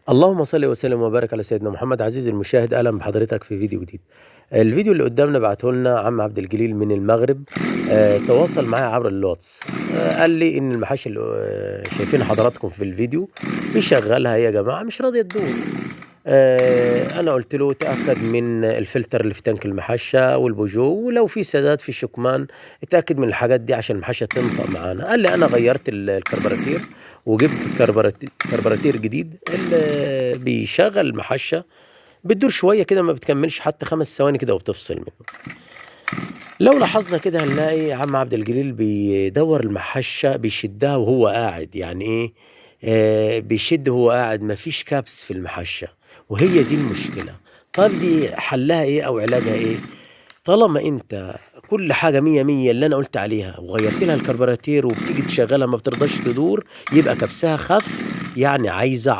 اللهم صل وسلم وبارك على سيدنا محمد. عزيزي المشاهد، اهلا بحضرتك في فيديو جديد. الفيديو اللي قدامنا بعته لنا عم عبد الجليل من المغرب. تواصل معايا عبر الواتس. قال لي ان المحاشي اللي شايفين حضراتكم في الفيديو بيشغلها يا جماعه مش راضيه تدور. انا قلت له تاكد من الفلتر اللي في تانك المحشه والبوجو، ولو في سداد في الشكمان اتاكد من الحاجات دي عشان المحشه تنطق معانا. قال لي انا غيرت الكربراتير وجبت كربراتير جديد اللي بيشغل المحشه بتدور شويه كده، ما بتكملش حتى 5 ثواني كده وبتفصل منه. لو لاحظنا كده هنلاقي عم عبد الجليل بيدور المحشه بيشدها وهو قاعد، يعني ايه؟ بيشد وهو قاعد، مفيش كبس في المحشه، وهي دي المشكله. طب دي حلها ايه او علاجها ايه؟ طالما انت كل حاجه مية مية اللي انا قلت عليها وغيرت لها الكربراتير وبتيجي تشغلها ما بترضاش تدور، يبقى كبسها خف، يعني عايزه